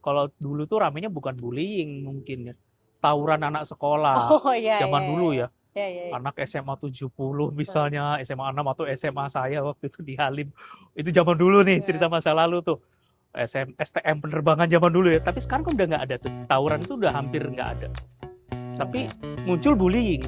Kalau dulu tuh ramenya bukan bullying mungkin ya, tawuran anak sekolah, Oh iya iya zaman iya dulu iya. ya. Iya iya iya. Anak SMA 70 Heeh. misalnya, SMA 6 atau SMA saya waktu itu di Halim. Itu zaman dulu nih, cerita Iya. masa lalu tuh. STM penerbangan zaman dulu ya. Tapi sekarang kan udah nggak ada tuh. Tawuran itu udah hampir nggak ada. Tapi Oke. muncul bullying.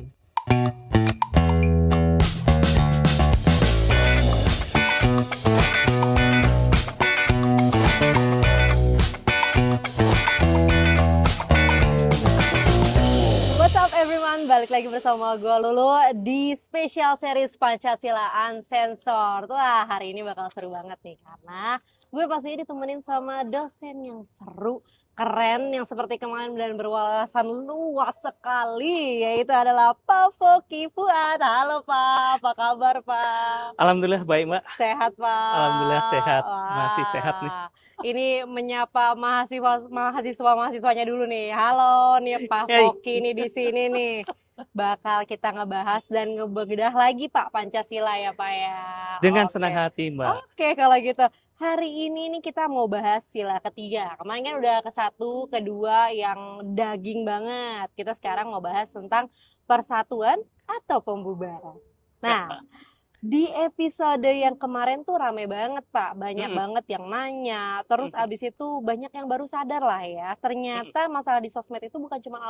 What's up everyone, balik lagi bersama gue Lulu di special series Pancasila Uncensored. Wah, hari ini bakal seru banget nih karena gue pasti ditemenin sama dosen yang seru, keren, yang seperti kemarin dan berwawasan luas sekali, yaitu adalah Pak Foky Fuad. Halo Pak, apa kabar Pak? Alhamdulillah baik, Mbak. Sehat Alhamdulillah Pak. sehat. Masih sehat nih. Wah, ini menyapa mahasiswa-mahasiswanya dulu nih. Halo nih Pak Hey, Foky nih di sini nih. Bakal kita ngebahas dan ngebedah lagi Pak Pancasila ya Pak ya. dengan senang Oke. hati, Mbak. Oke kalau gitu. Hari ini nih kita mau bahas sila ketiga. Kemarin kan udah ke satu, kedua yang daging banget. Kita sekarang mau bahas tentang persatuan atau pembubaran. Nah, di episode yang kemarin tuh rame banget Pak, banyak Mm-mm, banget yang nanya, terus mm-mm, abis itu banyak yang baru sadar lah ya, mm-mm. ternyata masalah di sosmed itu bukan cuma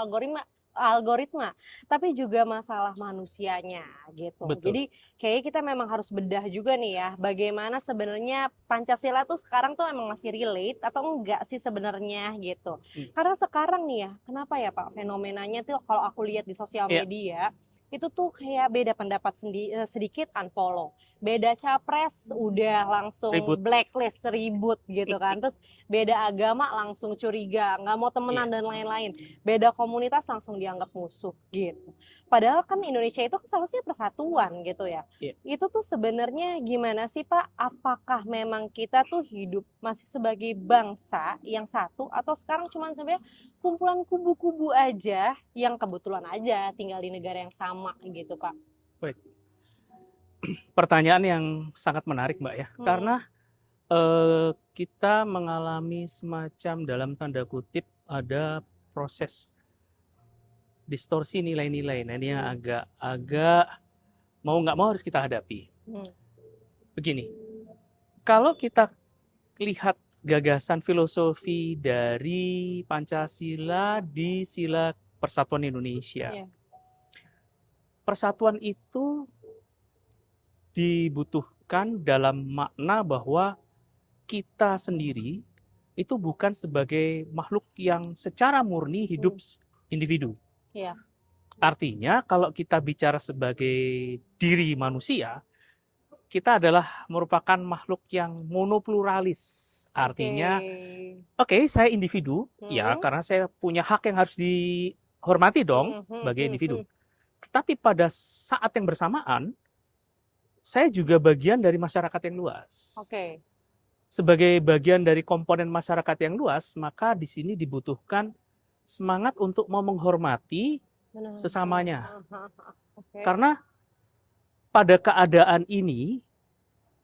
algoritma, tapi juga masalah manusianya gitu. Betul. Jadi kayaknya kita memang harus bedah juga nih ya, bagaimana sebenarnya Pancasila tuh sekarang tuh emang masih relate atau enggak sih sebenarnya gitu. Mm. Karena sekarang nih ya, kenapa ya Pak fenomenanya tuh kalau aku lihat di sosial Ya, media itu tuh kayak beda pendapat sedikit unfollow, beda capres udah langsung ribut. blacklist ribut gitu kan, terus beda agama langsung curiga nggak mau temenan Iya, dan lain-lain, beda komunitas langsung dianggap musuh gitu. Padahal kan Indonesia itu kan seharusnya persatuan gitu ya. iya. Itu tuh sebenarnya gimana sih Pak? Apakah memang kita tuh hidup masih sebagai bangsa yang satu atau sekarang cuma sebenarnya kumpulan kubu-kubu aja yang kebetulan aja tinggal di negara yang sama gitu Pak. Baik. Pertanyaan yang sangat menarik, Mbak ya. Hmm. Karena kita mengalami semacam dalam tanda kutip ada proses distorsi nilai-nilai. Nah, ini yang Hmm. agak mau nggak mau harus kita hadapi. Hmm. Begini, kalau kita lihat gagasan filosofi dari Pancasila di Sila Persatuan Indonesia. Iya. Persatuan itu dibutuhkan dalam makna bahwa kita sendiri itu bukan sebagai makhluk yang secara murni hidup individu. Iya. Artinya kalau kita bicara sebagai diri manusia, kita adalah merupakan makhluk yang monopluralis. Oke. Artinya, oke, saya individu, ya, Hmm. karena saya punya hak yang harus dihormati dong Hmm. Hmm. sebagai Hmm. individu. Hmm. Tetapi pada saat yang bersamaan, saya juga bagian dari masyarakat yang luas. Oke. Sebagai bagian dari komponen masyarakat yang luas, maka di sini dibutuhkan semangat untuk mau menghormati Benar. sesamanya. Oke. Karena pada keadaan ini,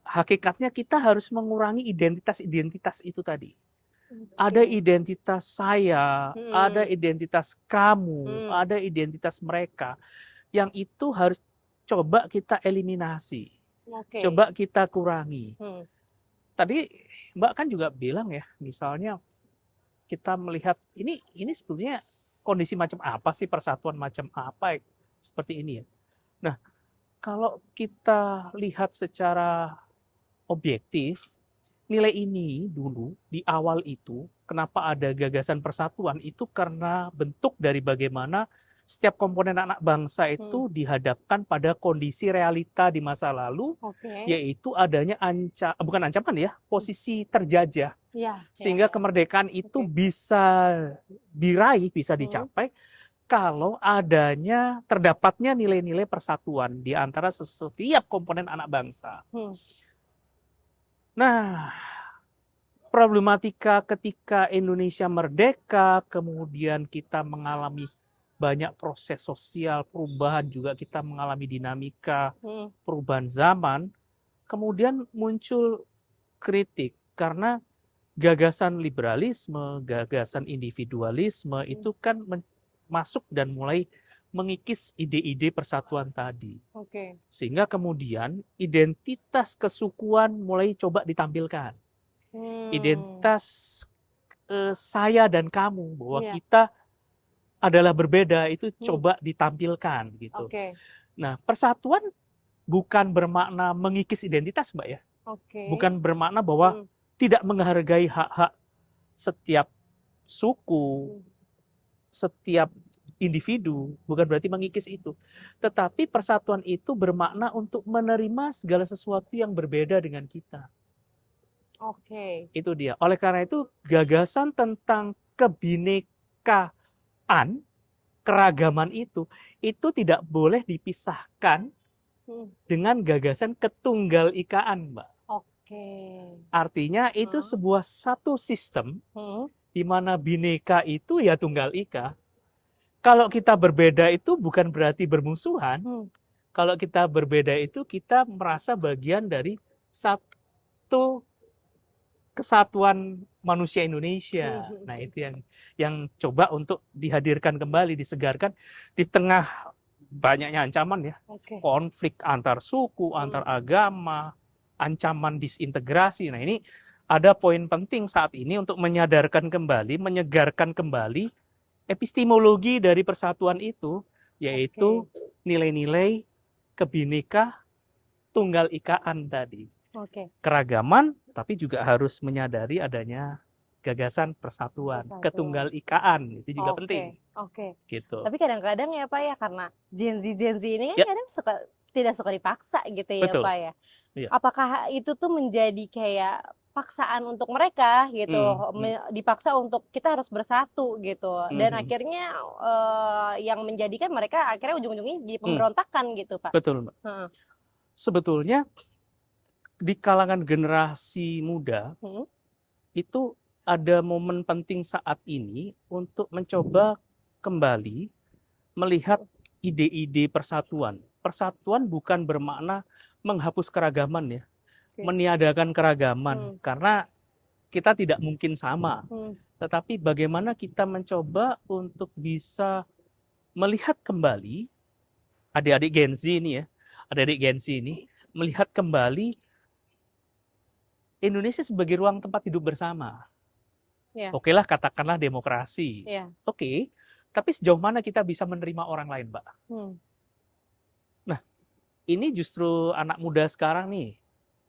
hakikatnya kita harus mengurangi identitas-identitas itu tadi. Ada Oke. identitas saya, ada Hmm. identitas kamu, Hmm. ada identitas mereka. Yang itu harus coba kita eliminasi, Oke. coba kita kurangi. Hmm. Tadi Mbak kan juga bilang ya, misalnya kita melihat ini sebetulnya kondisi macam apa sih, persatuan macam apa seperti ini ya. Nah, kalau kita lihat secara objektif, nilai ini dulu di awal itu, kenapa ada gagasan persatuan itu karena bentuk dari bagaimana setiap komponen anak bangsa itu Hmm. dihadapkan pada kondisi realita di masa lalu, Oke. yaitu adanya bukan ancaman ya, posisi terjajah. Ya, ya, Sehingga ya. kemerdekaan itu Oke. bisa diraih, bisa Hmm. dicapai kalau adanya terdapatnya nilai-nilai persatuan di antara setiap komponen anak bangsa. Hmm. Nah, problematika ketika Indonesia merdeka, kemudian kita mengalami banyak proses sosial, perubahan juga kita mengalami dinamika, Hmm. perubahan zaman, kemudian muncul kritik karena gagasan liberalisme, gagasan individualisme itu kan masuk dan mulai mengikis ide-ide persatuan tadi. Oke. Sehingga kemudian identitas kesukuan mulai coba ditampilkan. Identitas saya dan kamu, bahwa Iya. kita adalah berbeda, itu Hmm. coba ditampilkan gitu. Oke. Nah, persatuan bukan bermakna mengikis identitas, Mbak ya. Oke. Bukan bermakna bahwa tidak menghargai hak-hak setiap suku, setiap individu, bukan berarti mengikis itu. Tetapi persatuan itu bermakna untuk menerima segala sesuatu yang berbeda dengan kita. Oke. Itu dia. Oleh karena itu, gagasan tentang kebinekaan, keragaman itu tidak boleh dipisahkan dengan gagasan ketunggal ikaan, Mbak. Oke. Artinya itu sebuah satu sistem di mana bineka itu ya tunggal ika. Kalau kita berbeda itu bukan berarti bermusuhan. Kalau kita berbeda itu kita merasa bagian dari satu kesatuan manusia Indonesia. Nah, itu yang coba untuk dihadirkan kembali, disegarkan di tengah banyaknya ancaman ya. Konflik antar suku, antar agama, ancaman disintegrasi. Nah, ini ada poin penting saat ini untuk menyadarkan kembali, menyegarkan kembali epistemologi dari persatuan itu, yaitu nilai-nilai kebineka tunggal ikaan tadi. Keragaman, tapi juga harus menyadari adanya gagasan persatuan, ketunggal ikaan, itu juga penting. Gitu. Tapi kadang-kadang ya Pak ya, karena Gen Z ini kan kadang tidak suka dipaksa gitu ya. Betul. Pak ya. Ya. Apakah itu tuh menjadi kayak paksaan untuk mereka gitu, dipaksa untuk kita harus bersatu gitu, dan akhirnya yang menjadikan mereka akhirnya ujung-ujungnya jadi pemberontakan gitu Pak. Betul Mbak. Sebetulnya di kalangan generasi muda itu ada momen penting saat ini untuk mencoba kembali melihat ide-ide persatuan. Persatuan bukan bermakna menghapus keragaman ya. Meniadakan keragaman, karena kita tidak mungkin sama. Tetapi bagaimana kita mencoba untuk bisa melihat kembali adik-adik Gen Z ini ya, adik-adik Gen Z ini melihat kembali Indonesia sebagai ruang tempat hidup bersama. Oke lah, katakanlah demokrasi. Oke, tapi sejauh mana kita bisa menerima orang lain, Mbak? Nah, ini justru anak muda sekarang nih,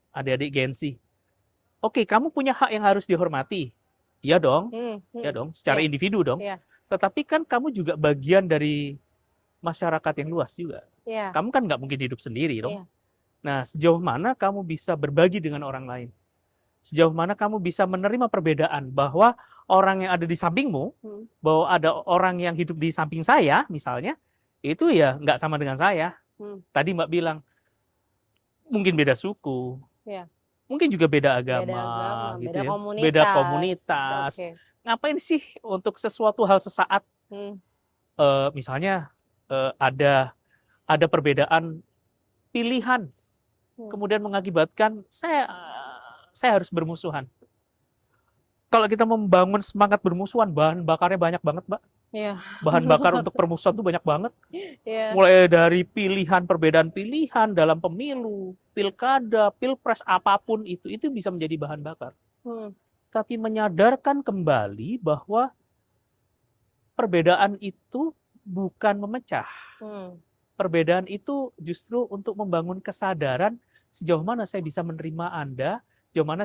adik-adik Gen Z. Oke, kamu punya hak yang harus dihormati. Iya dong, ya dong, secara individu dong. Tetapi kan kamu juga bagian dari masyarakat yang luas juga. Kamu kan nggak mungkin hidup sendiri dong. Nah, sejauh mana kamu bisa berbagi dengan orang lain? Sejauh mana kamu bisa menerima perbedaan, bahwa orang yang ada di sampingmu, bahwa ada orang yang hidup di samping saya, misalnya, itu ya nggak sama dengan saya. Tadi Mbak bilang, mungkin beda suku, mungkin juga beda agama, gitu beda ya, komunitas. beda komunitas. Ngapain sih untuk sesuatu hal sesaat? Misalnya ada perbedaan pilihan, kemudian mengakibatkan saya harus bermusuhan. Kalau kita membangun semangat bermusuhan, bahan bakarnya banyak banget, Mbak. Bahan bakar untuk permusuhan itu banyak banget. Mulai dari perbedaan pilihan dalam pemilu, pilkada, pilpres, apapun itu bisa menjadi bahan bakar. Tapi menyadarkan kembali bahwa perbedaan itu bukan memecah. Perbedaan itu justru untuk membangun kesadaran sejauh mana saya bisa menerima Anda, sejauh mana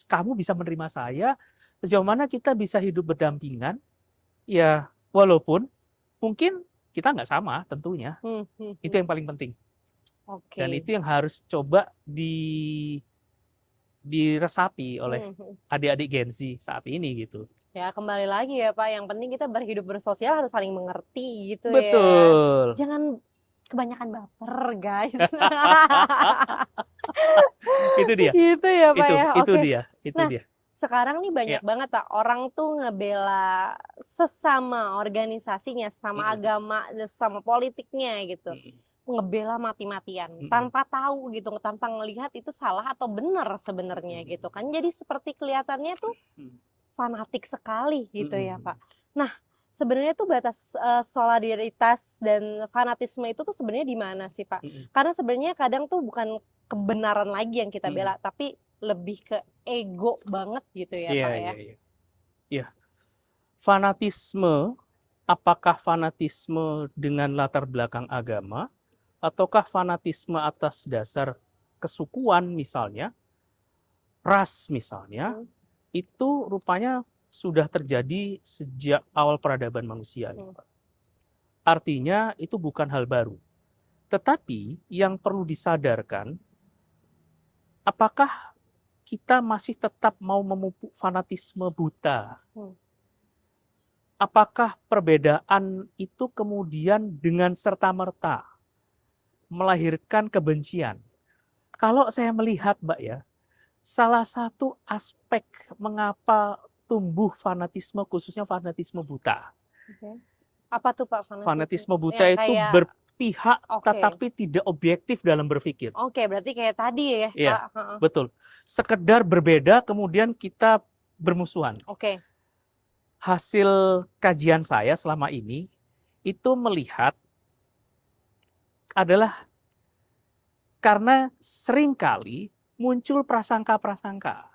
kamu bisa menerima saya, sejauh mana kita bisa hidup berdampingan, ya walaupun mungkin kita nggak sama tentunya. Itu yang paling penting. Dan itu yang harus coba diresapi oleh adik-adik Gen Z saat ini gitu. Ya kembali lagi ya Pak, yang penting kita berhidup bersosial harus saling mengerti gitu. Betul. Ya. Jangan kebanyakan baper guys. Itu dia. Itu ya Pak ya. Itu dia. Sekarang nih banyak banget Pak, orang tuh ngebela sesama organisasinya, sesama agama, sesama politiknya gitu. ngebela mati-matian Mm-mm. tanpa tahu gitu, tanpa ngelihat itu salah atau benar sebenarnya gitu kan. Jadi seperti kelihatannya tuh fanatik sekali gitu ya, Pak. Nah, sebenarnya tuh batas solidaritas dan fanatisme itu tuh sebenarnya di mana sih, Pak? Karena sebenarnya kadang tuh bukan kebenaran lagi yang kita bela, tapi lebih ke ego banget gitu ya, Pak ya. Iya. Fanatisme, apakah fanatisme dengan latar belakang agama, ataukah fanatisme atas dasar kesukuan misalnya, ras misalnya, itu rupanya sudah terjadi sejak awal peradaban manusia. Artinya itu bukan hal baru. Tetapi yang perlu disadarkan, apakah kita masih tetap mau memupuk fanatisme buta? Apakah perbedaan itu kemudian dengan serta-merta melahirkan kebencian? Kalau saya melihat, Mbak ya, salah satu aspek mengapa tumbuh fanatisme, khususnya fanatisme buta. Apa tuh Pak Fanatisme buta itu berpihak tetapi tidak objektif dalam berpikir. Berarti kayak tadi ya, Iya, Pak. betul. Sekedar berbeda kemudian kita bermusuhan. Hasil kajian saya selama ini itu melihat adalah karena seringkali muncul prasangka-prasangka.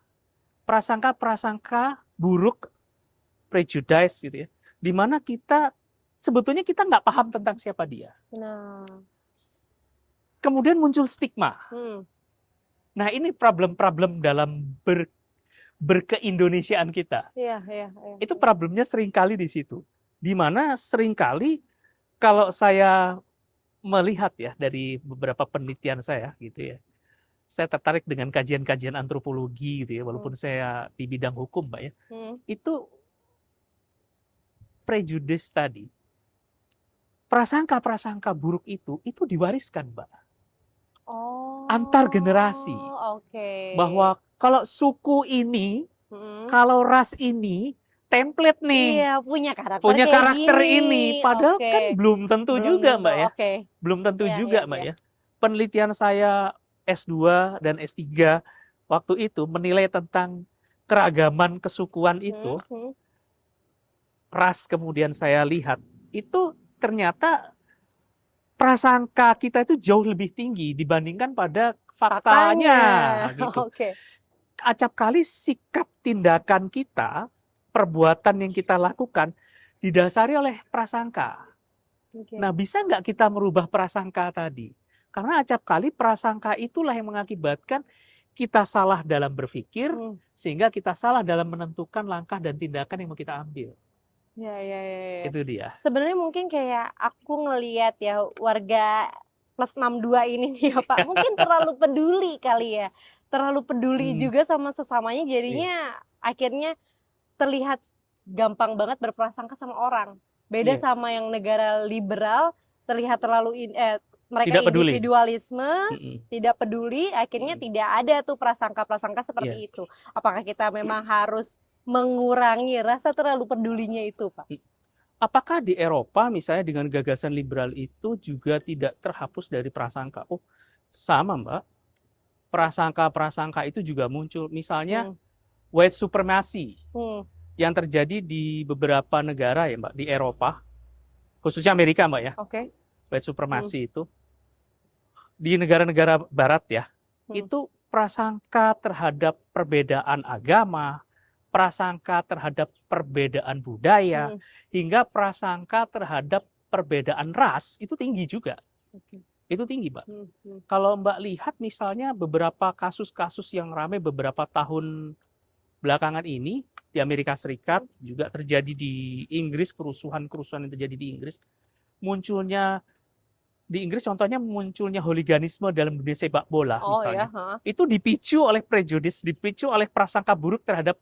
Prasangka-prasangka buruk, prejudice gitu ya. Di mana kita sebetulnya kita nggak paham tentang siapa dia. Kemudian muncul stigma. Nah, ini problem-problem dalam berkeindonesiaan kita. Itu problemnya seringkali di situ. Di mana seringkali kalau saya melihat ya dari beberapa penelitian saya gitu ya, saya tertarik dengan kajian-kajian antropologi gitu ya, walaupun saya di bidang hukum, Mbak ya, itu prejudice tadi, prasangka-prasangka buruk itu diwariskan, Mbak. Antar generasi. Bahwa kalau suku ini, kalau ras ini, template nih. Punya karakter ini. Padahal kan belum tentu juga, Mbak ya. Belum tentu juga, Mbak ya. Penelitian saya S2 dan S3 waktu itu menilai tentang keragaman kesukuan itu. Ras kemudian saya lihat. Itu ternyata prasangka kita itu jauh lebih tinggi dibandingkan pada faktanya. Gitu. Acap kali sikap tindakan kita, perbuatan yang kita lakukan didasari oleh prasangka. Nah, bisa nggak kita merubah prasangka tadi? Karena acap kali prasangka itulah yang mengakibatkan kita salah dalam berpikir, sehingga kita salah dalam menentukan langkah dan tindakan yang mau kita ambil. Itu dia. Sebenarnya mungkin kayak aku ngelihat ya warga plus 62 ini nih ya Pak, mungkin terlalu peduli kali ya. Terlalu peduli juga sama sesamanya, jadinya akhirnya terlihat gampang banget berprasangka sama orang. Beda sama yang negara liberal, terlihat terlalu mereka tidak peduli. Individualisme, tidak peduli, akhirnya tidak ada tuh prasangka-prasangka seperti itu. Apakah kita memang harus mengurangi rasa terlalu pedulinya itu, Pak? Apakah di Eropa misalnya dengan gagasan liberal itu juga tidak terhapus dari prasangka? Oh, sama, Mbak. Prasangka-prasangka itu juga muncul. Misalnya white supremacy yang terjadi di beberapa negara ya, Mbak, di Eropa, khususnya Amerika, Mbak ya. White supremacy itu di negara-negara barat ya, itu prasangka terhadap perbedaan agama, prasangka terhadap perbedaan budaya, hingga prasangka terhadap perbedaan ras itu tinggi juga. Itu tinggi, Mbak. Kalau Mbak lihat misalnya beberapa kasus-kasus yang ramai beberapa tahun belakangan ini di Amerika Serikat, juga terjadi di Inggris, kerusuhan-kerusuhan yang terjadi di Inggris, munculnya di Inggris contohnya munculnya hooliganisme dalam dunia sepak bola misalnya. Itu dipicu oleh prejudice, dipicu oleh prasangka buruk terhadap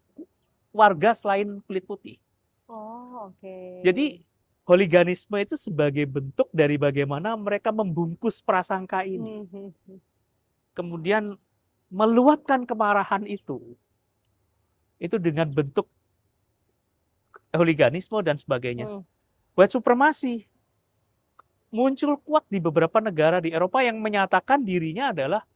warga selain kulit putih. Jadi hooliganisme itu sebagai bentuk dari bagaimana mereka membungkus prasangka ini. Kemudian meluapkan kemarahan itu dengan bentuk hooliganisme dan sebagainya. White supremacy. muncul kuat di beberapa negara di Eropa yang menyatakan dirinya adalah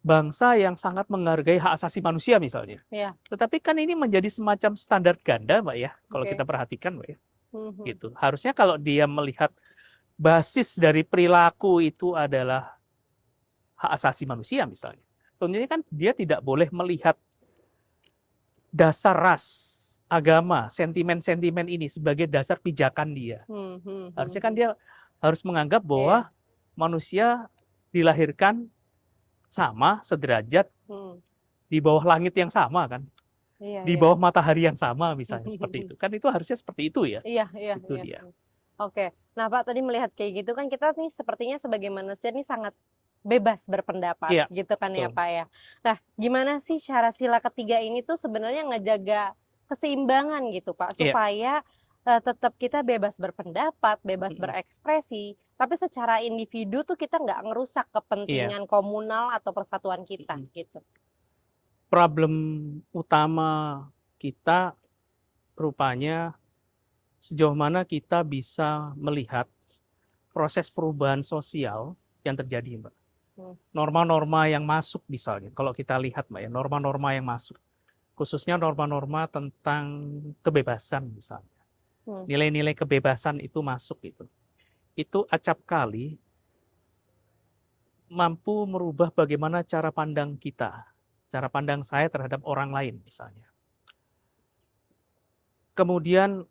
bangsa yang sangat menghargai hak asasi manusia misalnya. Iya. Tetapi kan ini menjadi semacam standar ganda, Mbak ya, kalau Oke. kita perhatikan, Mbak ya. Mhm. Gitu. Harusnya kalau dia melihat basis dari perilaku itu adalah hak asasi manusia misalnya. Tentunya kan dia tidak boleh melihat dasar ras, agama, sentimen-sentimen ini sebagai dasar pijakan dia. Harusnya kan dia harus menganggap bahwa manusia dilahirkan sama, sederajat, di bawah langit yang sama kan, Iya, di iya. bawah matahari yang sama misalnya seperti itu. Kan itu harusnya seperti itu ya. Iya, iya, Itu iya. dia. Oke. Nah, Pak, tadi melihat kayak gitu kan kita nih sepertinya sebagai manusia nih sangat bebas berpendapat Iya, gitu kan ya, betul. Pak ya. Nah, gimana sih cara sila ketiga ini tuh sebenarnya ngejaga keseimbangan gitu, Pak, Iya. supaya tetap kita bebas berpendapat, bebas berekspresi, tapi secara individu tuh kita nggak ngerusak kepentingan komunal atau persatuan kita gitu. Problem utama kita rupanya sejauh mana kita bisa melihat proses perubahan sosial yang terjadi, Mbak. Norma-norma yang masuk misalnya, kalau kita lihat, Mbak ya, norma-norma yang masuk, khususnya norma-norma tentang kebebasan misalnya. Nilai-nilai kebebasan itu masuk gitu. Itu acap kali mampu merubah bagaimana cara pandang kita, cara pandang saya terhadap orang lain misalnya. Kemudian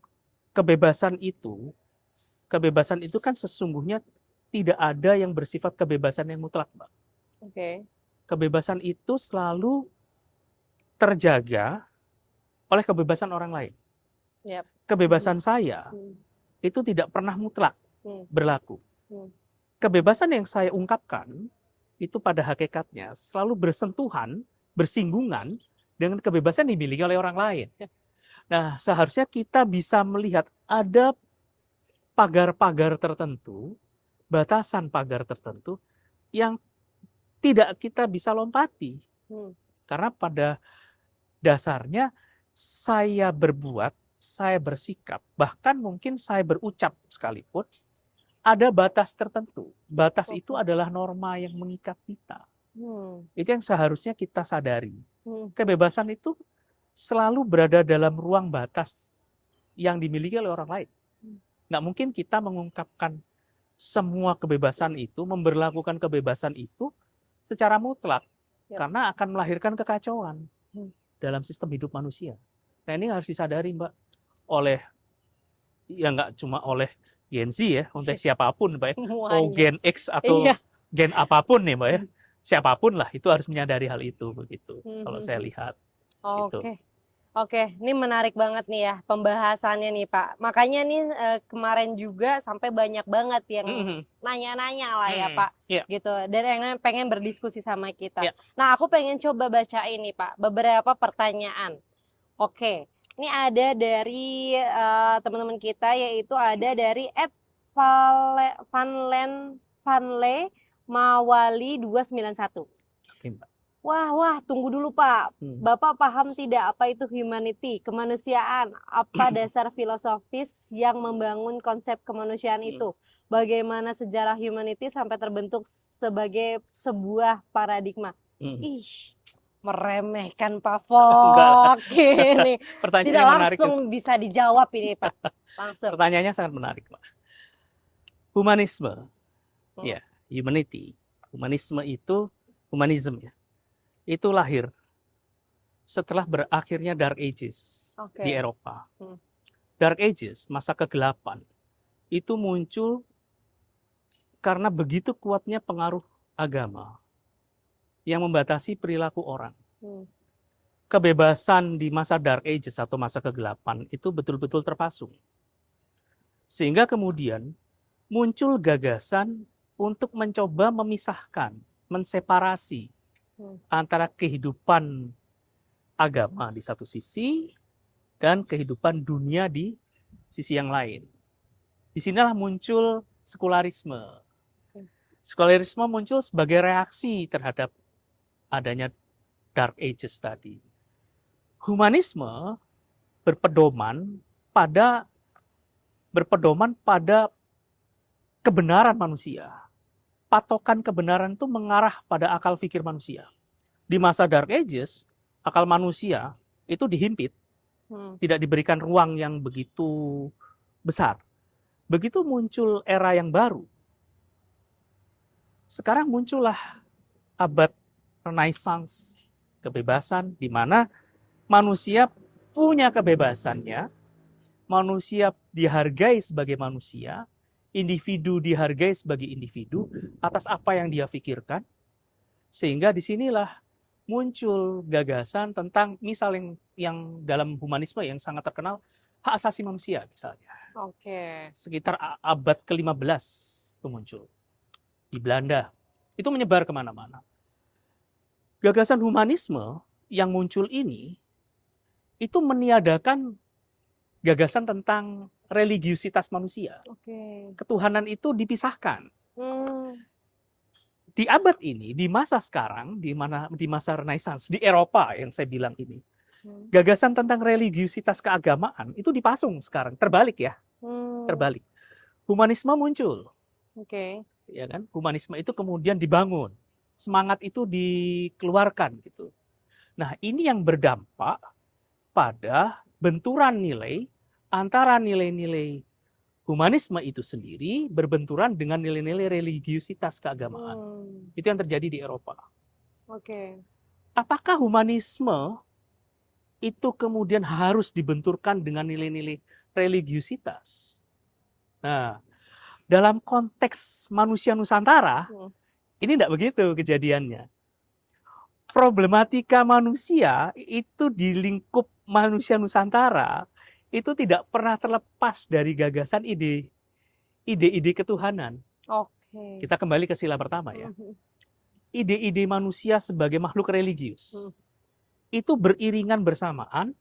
kebebasan itu kan sesungguhnya tidak ada yang bersifat kebebasan yang mutlak, Mbak. Oke. Kebebasan itu selalu terjaga oleh kebebasan orang lain. Yep. Kebebasan saya itu tidak pernah mutlak berlaku. Kebebasan yang saya ungkapkan itu pada hakikatnya selalu bersentuhan, bersinggungan dengan kebebasan yang dimiliki oleh orang lain. Nah, seharusnya kita bisa melihat ada pagar-pagar tertentu, batasan pagar tertentu yang tidak kita bisa lompati. Karena pada dasarnya saya berbuat, saya bersikap, bahkan mungkin saya berucap sekalipun, ada batas tertentu. Batas itu adalah norma yang mengikat kita. Itu yang seharusnya kita sadari. Kebebasan itu selalu berada dalam ruang batas yang dimiliki oleh orang lain. Nggak mungkin kita mengungkapkan semua kebebasan itu, memberlakukan kebebasan itu secara mutlak. Karena akan melahirkan kekacauan dalam sistem hidup manusia. Nah, ini harus disadari, Mbak, oleh, ya nggak cuma oleh Gen Z ya, untuk siapapun, Mbak ya. Mau Gen X atau Gen apapun nih, Mbak ya. Siapapun lah, itu harus menyadari hal itu, begitu. Kalau saya lihat. Gitu. Oke, ini menarik banget nih ya pembahasannya nih Pak. Makanya nih kemarin juga sampai banyak banget yang nanya-nanya lah ya Pak, gitu. Dan yang pengen berdiskusi sama kita. Nah, aku pengen coba bacain nih Pak beberapa pertanyaan. Oke, ini ada dari teman-teman kita, yaitu ada dari @vanle Mawali 291. Oke, Mbak. Wah, tunggu dulu Pak. Bapak paham tidak apa itu humanity, kemanusiaan? Apa dasar filosofis yang membangun konsep kemanusiaan itu? Bagaimana sejarah humanity sampai terbentuk sebagai sebuah paradigma? Ih, meremehkan Pak Fok ini. Tidak langsung bisa dijawab ini Pak. Langsung. Pertanyaannya sangat menarik, Pak. Humanisme, ya, humanity. Humanisme itu, humanism ya. Itu lahir setelah berakhirnya Dark Ages di Eropa. Dark Ages, masa kegelapan, itu muncul karena begitu kuatnya pengaruh agama yang membatasi perilaku orang. Kebebasan di masa Dark Ages atau masa kegelapan itu betul-betul terpasung. Sehingga kemudian muncul gagasan untuk mencoba memisahkan, menseparasi antara kehidupan agama di satu sisi dan kehidupan dunia di sisi yang lain. Disinilah muncul sekularisme. Sekularisme muncul sebagai reaksi terhadap adanya Dark Ages tadi. Humanisme berpedoman pada kebenaran manusia. Patokan kebenaran itu mengarah pada akal pikir manusia. Di masa Dark Ages, akal manusia itu dihimpit, tidak diberikan ruang yang begitu besar. Begitu muncul era yang baru, sekarang muncullah abad Renaissance, kebebasan, di mana manusia punya kebebasannya, manusia dihargai sebagai manusia, individu dihargai sebagai individu atas apa yang dia pikirkan, sehingga disinilah muncul gagasan tentang misal yang dalam humanisme yang sangat terkenal, hak asasi manusia misalnya. Oke. Sekitar abad ke-15 itu muncul di Belanda. Itu menyebar kemana-mana. Gagasan humanisme yang muncul ini itu meniadakan gagasan tentang religiusitas manusia. Oke. Ketuhanan itu dipisahkan. Di abad ini, di masa sekarang, di masa Renaissance, di Eropa yang saya bilang ini, gagasan tentang religiusitas keagamaan itu dipasung sekarang, terbalik ya, terbalik. Humanisme muncul, Oke. ya kan? Humanisme itu kemudian dibangun, semangat itu dikeluarkan gitu. Nah, ini yang berdampak pada benturan nilai antara nilai-nilai humanisme itu sendiri berbenturan dengan nilai-nilai religiusitas keagamaan. Itu yang terjadi di Eropa. Oke. Apakah humanisme itu kemudian harus dibenturkan dengan nilai-nilai religiusitas? Nah, dalam konteks manusia Nusantara, ini tidak begitu kejadiannya. Problematika manusia itu di lingkup manusia Nusantara itu tidak pernah terlepas dari gagasan ide-ide ketuhanan. Oke. Kita kembali ke sila pertama ya. Ide-ide manusia sebagai makhluk religius. Itu beriringan bersamaan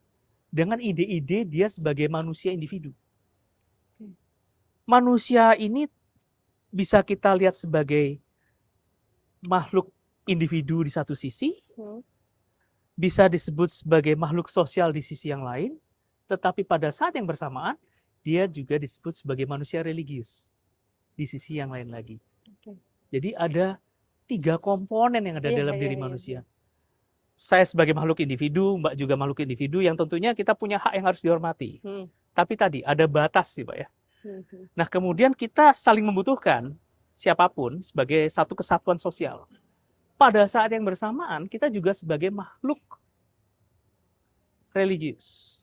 dengan ide-ide dia sebagai manusia individu. Manusia ini bisa kita lihat sebagai makhluk individu di satu sisi, bisa disebut sebagai makhluk sosial di sisi yang lain, tetapi pada saat yang bersamaan, dia juga disebut sebagai manusia religius di sisi yang lain lagi. Jadi ada 3 komponen yang ada dalam diri manusia. Saya sebagai makhluk individu, Mbak juga makhluk individu yang tentunya kita punya hak yang harus dihormati. Tapi tadi ada batas sih, Pak ya. Nah, kemudian kita saling membutuhkan siapapun sebagai satu kesatuan sosial. Pada saat yang bersamaan, kita juga sebagai makhluk religius.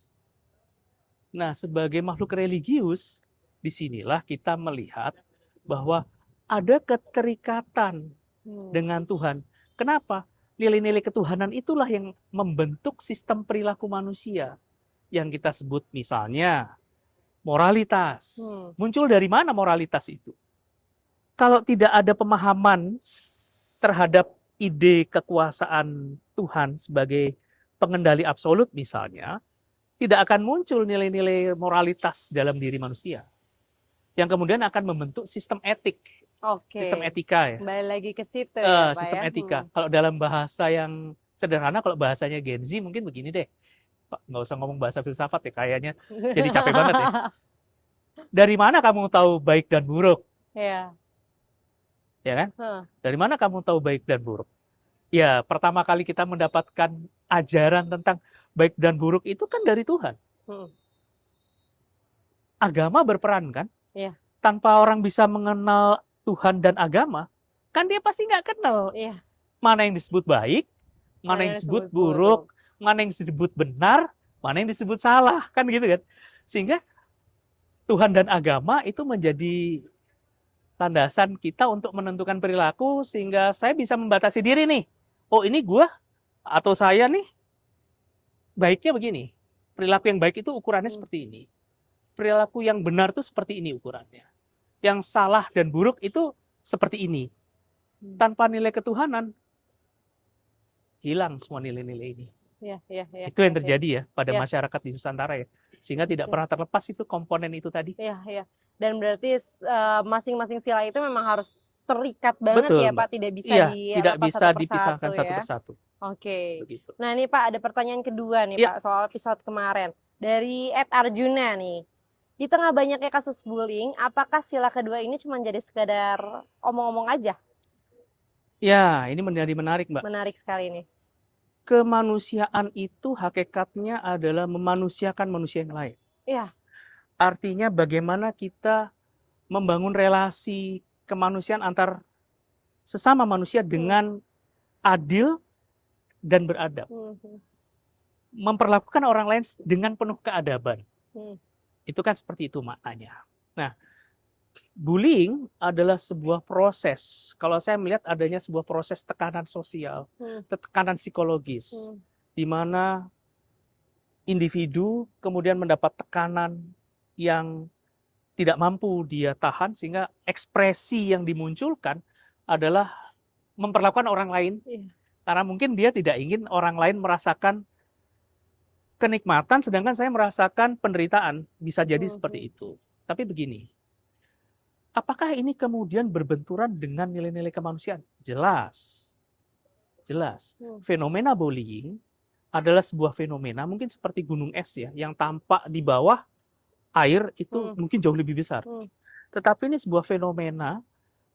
Nah, sebagai makhluk religius, disinilah kita melihat bahwa ada keterikatan dengan Tuhan. Kenapa? Nilai-nilai ketuhanan itulah yang membentuk sistem perilaku manusia. Yang kita sebut misalnya moralitas. Muncul dari mana moralitas itu? Kalau tidak ada pemahaman terhadap ide kekuasaan Tuhan sebagai pengendali absolut misalnya, tidak akan muncul nilai-nilai moralitas dalam diri manusia. Yang kemudian akan membentuk sistem etik. Sistem etika ya. Kembali lagi ke situ ya, Pak, sistem ya? etika. Kalau dalam bahasa yang sederhana, kalau bahasanya Gen Z mungkin begini deh. Pak, nggak usah ngomong bahasa filsafat ya, kayaknya jadi capek banget ya. Dari mana kamu tahu baik dan buruk? Iya. Ya kan? Dari mana kamu tahu baik dan buruk? Ya, pertama kali kita mendapatkan ajaran tentang baik dan buruk itu kan dari Tuhan. Agama berperan kan? Iya. Tanpa orang bisa mengenal Tuhan dan agama, kan dia pasti nggak kenal. Iya. Mana yang disebut baik, mana yang disebut buruk, mana yang disebut benar, mana yang disebut salah, kan gitu kan? Sehingga Tuhan dan agama itu menjadi landasan kita untuk menentukan perilaku, sehingga saya bisa membatasi diri nih. Oh, ini gua atau saya nih baiknya begini. Perilaku yang baik itu ukurannya seperti ini. Perilaku yang benar itu seperti ini ukurannya. Yang salah dan buruk itu seperti ini. Tanpa nilai ketuhanan, hilang semua nilai-nilai ini. Itu yang terjadi ya pada masyarakat di Nusantara ya. Sehingga tidak pernah terlepas itu komponen itu tadi. Iya. Dan berarti masing-masing sila itu memang harus terikat banget. Betul, ya Pak, tidak bisa tidak bisa dipisahkan satu persatu. Oke. Begitu. Nah ini Pak, ada pertanyaan kedua nih Pak soal episode kemarin dari Ed Arjuna nih. Di tengah banyaknya kasus bullying, apakah sila kedua ini cuma jadi sekedar omong-omong aja? Ya, ini menjadi menarik, Mbak. Menarik sekali nih. Kemanusiaan itu hakikatnya adalah memanusiakan manusia yang lain. Iya. Artinya bagaimana kita membangun relasi kemanusiaan antar sesama manusia dengan adil dan beradab. Memperlakukan orang lain dengan penuh keadaban. Itu kan seperti itu maknanya. Nah, bullying adalah sebuah proses. Kalau saya melihat adanya sebuah proses tekanan sosial, tekanan psikologis, di mana individu kemudian mendapat tekanan yang tidak mampu dia tahan, sehingga ekspresi yang dimunculkan adalah memperlakukan orang lain. Karena mungkin dia tidak ingin orang lain merasakan kenikmatan, sedangkan saya merasakan penderitaan. Bisa jadi seperti itu. Tapi begini, apakah ini kemudian berbenturan dengan nilai-nilai kemanusiaan? Jelas. Jelas. Fenomena bullying adalah sebuah fenomena mungkin seperti gunung es ya, yang tampak di bawah air itu mungkin jauh lebih besar. Tetapi ini sebuah fenomena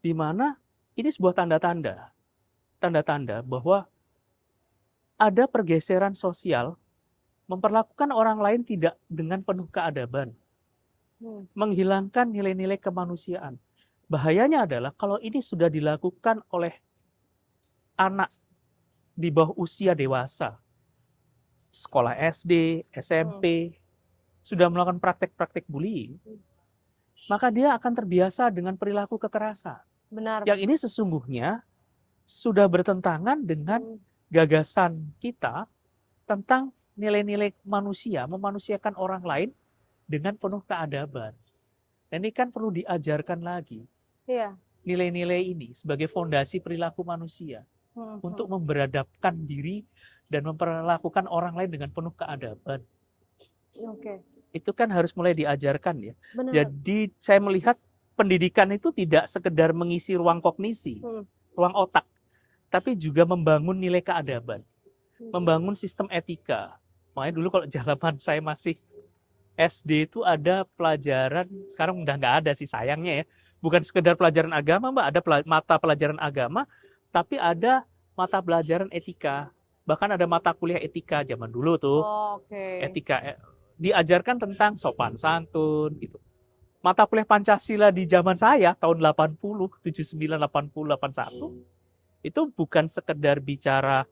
di mana ini sebuah tanda-tanda. Tanda-tanda bahwa ada pergeseran sosial, memperlakukan orang lain tidak dengan penuh keadaban. Menghilangkan nilai-nilai kemanusiaan. Bahayanya adalah kalau ini sudah dilakukan oleh anak di bawah usia dewasa, sekolah SD, SMP, sudah melakukan praktek-praktek bullying, maka dia akan terbiasa dengan perilaku kekerasan. Benar. Yang ini sesungguhnya sudah bertentangan dengan gagasan kita tentang nilai-nilai manusia, memanusiakan orang lain dengan penuh keadaban. Dan ini kan perlu diajarkan lagi. Nilai-nilai ini sebagai fondasi perilaku manusia untuk memberadabkan diri dan memperlakukan orang lain dengan penuh keadaban. Itu kan harus mulai diajarkan ya. Benar. Jadi saya melihat pendidikan itu tidak sekedar mengisi ruang kognisi, ruang otak, tapi juga membangun nilai keadaban, membangun sistem etika. Makanya dulu kalau zaman saya masih SD itu ada pelajaran, sekarang udah nggak ada sih sayangnya ya. Bukan sekedar pelajaran agama, Mbak, ada mata pelajaran agama, tapi ada mata pelajaran etika. Bahkan ada mata kuliah etika zaman dulu tuh. Etika diajarkan tentang sopan santun gitu. Mata kuliah Pancasila di zaman saya tahun 80, 79, 80, 81 itu bukan sekedar bicara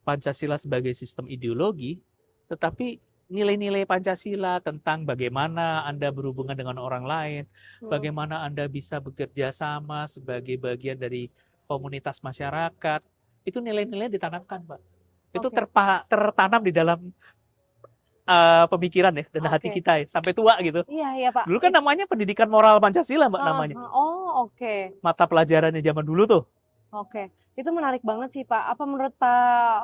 Pancasila sebagai sistem ideologi, tetapi nilai-nilai Pancasila tentang bagaimana Anda berhubungan dengan orang lain, bagaimana Anda bisa bekerja sama sebagai bagian dari komunitas masyarakat. Itu nilai-nilai ditanamkan, Pak. Itu tertanam di dalam pemikiran ya dan hati kita ya sampai tua gitu. Iya Pak. Dulu kan namanya pendidikan moral Pancasila, Mbak, namanya. Mata pelajarannya zaman dulu tuh. Itu menarik banget sih Pak. Apa menurut Pak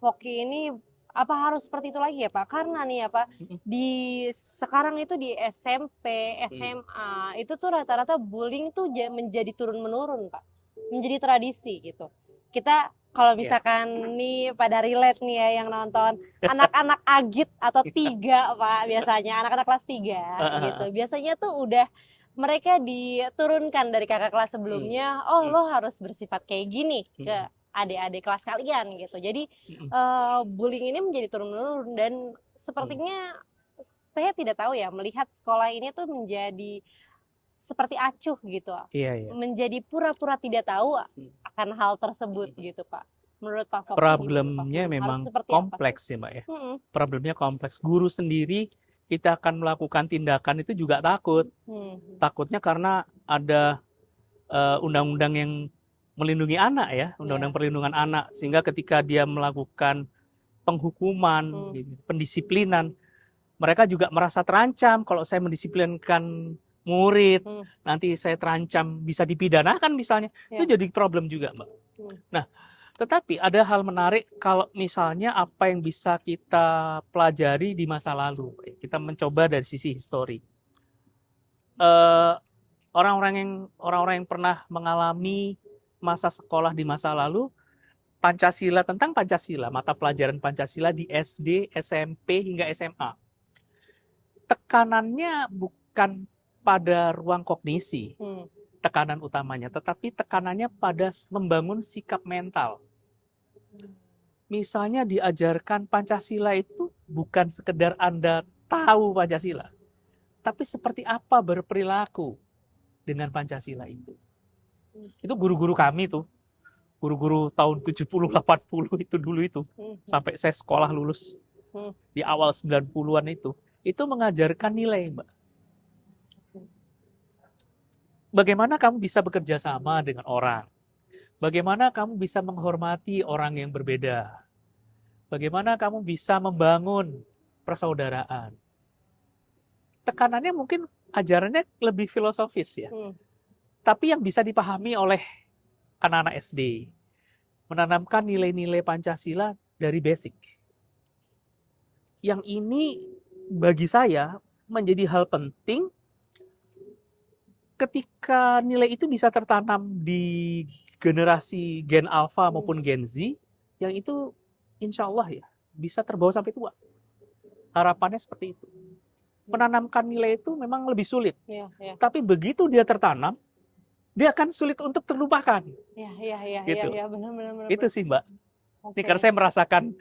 Foky ini apa harus seperti itu lagi ya Pak? Karena nih ya Pak, di sekarang itu di SMP, SMA itu tuh rata-rata bullying tuh menjadi turun-menurun Pak. Menjadi tradisi gitu. Kita kalau misalkan nih pada relate nih ya yang nonton anak-anak agit atau 3 Pak biasanya anak-anak kelas 3 gitu. Biasanya tuh udah mereka diturunkan dari kakak kelas sebelumnya, lo harus bersifat kayak gini ke adik-adik kelas kalian gitu. Jadi bullying ini menjadi turun-menurun dan sepertinya saya tidak tahu ya melihat sekolah ini tuh menjadi seperti acuh gitu, menjadi pura-pura tidak tahu akan hal tersebut gitu Pak. Menurut Pak Foky, problemnya memang kompleks ya Mbak ya. Problemnya kompleks. Guru sendiri kita akan melakukan tindakan itu juga takut. Takutnya karena ada undang-undang yang melindungi anak ya, undang-undang perlindungan anak, sehingga ketika dia melakukan penghukuman, pendisiplinan, mereka juga merasa terancam. Kalau saya mendisiplinkan murid, nanti saya terancam bisa dipidanakan misalnya. Itu jadi problem juga, Mbak. Nah, tetapi ada hal menarik kalau misalnya apa yang bisa kita pelajari di masa lalu. Kita mencoba dari sisi histori. Orang-orang yang pernah mengalami masa sekolah di masa lalu, Pancasila, tentang Pancasila, mata pelajaran Pancasila di SD, SMP, hingga SMA. Tekanannya bukan bukan pada ruang kognisi Hmm. tekanan utamanya, tetapi tekanannya pada membangun sikap mental. Misalnya diajarkan Pancasila itu bukan sekedar Anda tahu Pancasila, tapi seperti apa berperilaku dengan Pancasila itu. Itu guru-guru kami tuh, guru-guru tahun 70-80 itu dulu itu, sampai saya sekolah lulus di awal 90-an itu mengajarkan nilai, Mbak. Bagaimana kamu bisa bekerja sama dengan orang? Bagaimana kamu bisa menghormati orang yang berbeda? Bagaimana kamu bisa membangun persaudaraan? Tekanannya mungkin ajarannya lebih filosofis ya. Tapi yang bisa dipahami oleh anak-anak SD. Menanamkan nilai-nilai Pancasila dari basic. Yang ini bagi saya menjadi hal penting ketika nilai itu bisa tertanam di generasi Gen Alpha maupun Gen Z, yang itu insya Allah ya bisa terbawa sampai tua. Harapannya seperti itu. Menanamkan nilai itu memang lebih sulit. Tapi begitu dia tertanam, dia akan sulit untuk terlupakan. Gitu. Benar. Itu sih, Mbak. Ini karena saya merasakan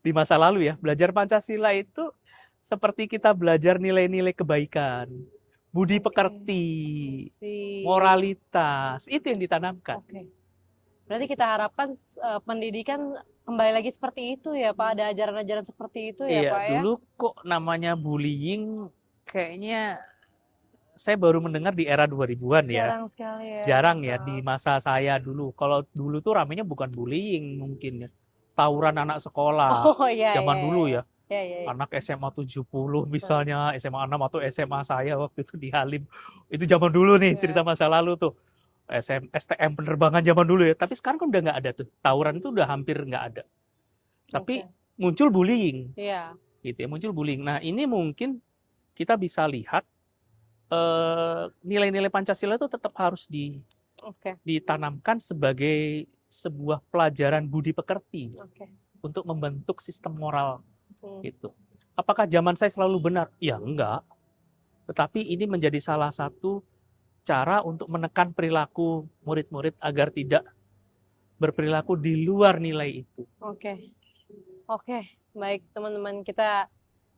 di masa lalu ya, belajar Pancasila itu seperti kita belajar nilai-nilai kebaikan, budi pekerti, moralitas, itu yang ditanamkan. Berarti kita harapkan pendidikan kembali lagi seperti itu ya Pak, ada ajaran-ajaran seperti itu ya Pak ya? Dulu kok namanya bullying kayaknya saya baru mendengar di era 2000-an ya. Jarang sekali ya. Jarang ya di masa saya dulu. Kalau dulu tuh ramenya bukan bullying mungkin ya. Tawuran anak sekolah. Zaman dulu ya. Anak SMA 70 misalnya, SMA 6 atau SMA saya waktu itu di Halim. Itu zaman dulu nih cerita masa lalu tuh. STM penerbangan zaman dulu ya. Tapi sekarang kan udah nggak ada tuh. Tawuran itu udah hampir nggak ada. Tapi muncul bullying. Gitu ya, muncul bullying. Nah ini mungkin kita bisa lihat nilai-nilai Pancasila itu tetap harus ditanamkan sebagai sebuah pelajaran budi pekerti untuk membentuk sistem moral gitu. Apakah zaman saya selalu benar? Ya enggak. Tetapi ini menjadi salah satu cara untuk menekan perilaku murid-murid agar tidak berperilaku di luar nilai itu. Baik teman-teman, kita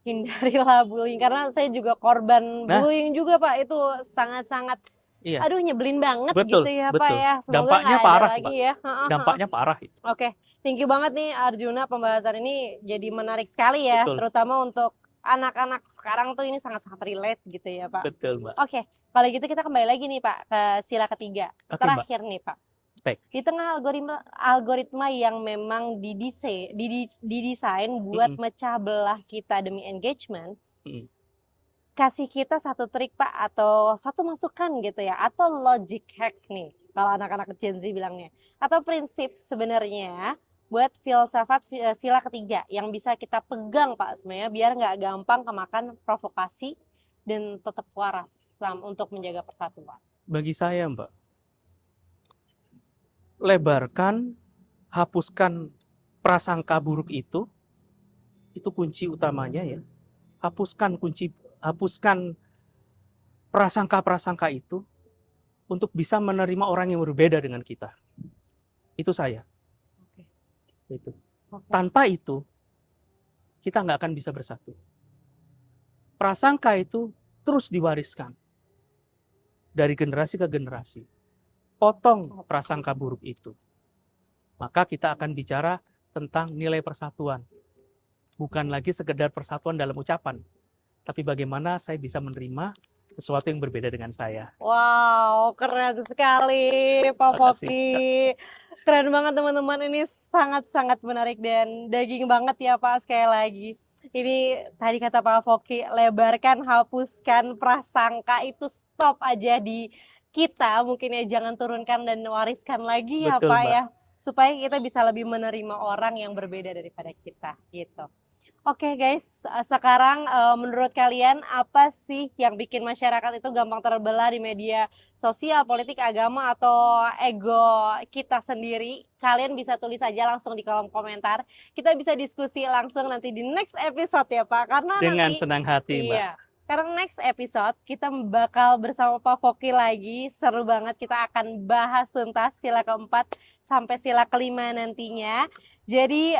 hindarilah bullying karena saya juga korban bullying juga Pak, itu sangat-sangat aduh nyebelin banget gitu ya Pak ya. Semoga dampaknya nggak parah ada lagi ya. Dampaknya parah. Thank you banget nih Arjuna, pembahasan ini jadi menarik sekali ya. Terutama untuk anak-anak sekarang tuh ini sangat-sangat relate gitu ya Pak. Betul Mbak. Kalau gitu kita kembali lagi nih Pak ke sila ketiga. Terakhir Mbak. Nih Pak. Di tengah algoritma yang memang didesain buat mecah belah kita demi engagement, kasih kita satu trik Pak atau satu masukan gitu ya, atau logic hack nih kalau anak-anak Gen Z bilangnya, atau prinsip sebenarnya buat filsafat sila ketiga yang bisa kita pegang Pak sebenarnya biar nggak gampang kemakan provokasi dan tetap waras untuk menjaga persatuan. Bagi saya Mbak, lebarkan, hapuskan prasangka buruk itu kunci utamanya ya. Hapuskan prasangka-prasangka itu untuk bisa menerima orang yang berbeda dengan kita. Itu saya. Itu. Tanpa itu, kita nggak akan bisa bersatu. Prasangka itu terus diwariskan dari generasi ke generasi. Potong prasangka buruk itu. Maka kita akan bicara tentang nilai persatuan. Bukan lagi sekedar persatuan dalam ucapan. Tapi bagaimana saya bisa menerima sesuatu yang berbeda dengan saya. Wow, keren sekali Pak Foky. Keren banget teman-teman, ini sangat-sangat menarik dan daging banget ya Pak sekali lagi. Ini tadi kata Pak Foky, lebarkan, hapuskan prasangka itu stop aja di kita, mungkin ya jangan turunkan dan wariskan lagi ya Pak ya, supaya kita bisa lebih menerima orang yang berbeda daripada kita gitu. Oke guys, sekarang menurut kalian apa sih yang bikin masyarakat itu gampang terbelah di media sosial, politik, agama, atau ego kita sendiri? Kalian bisa tulis aja langsung di kolom komentar. Kita bisa diskusi langsung nanti di next episode ya Pak, karena dengan nanti senang hati Mbak. Iya, Karena next episode kita bakal bersama Pak Foki lagi. Seru banget, kita akan bahas tuntas sila keempat sampai sila kelima nantinya. Jadi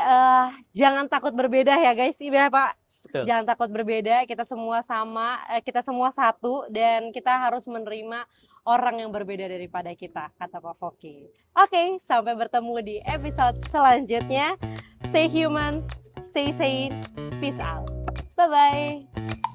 jangan takut berbeda ya guys, iya Pak. Betul. Jangan takut berbeda, kita semua sama, kita semua satu, dan kita harus menerima orang yang berbeda daripada kita, kata Pak Foki. Oke, sampai bertemu di episode selanjutnya. Stay human, stay sane, peace out. Bye-bye.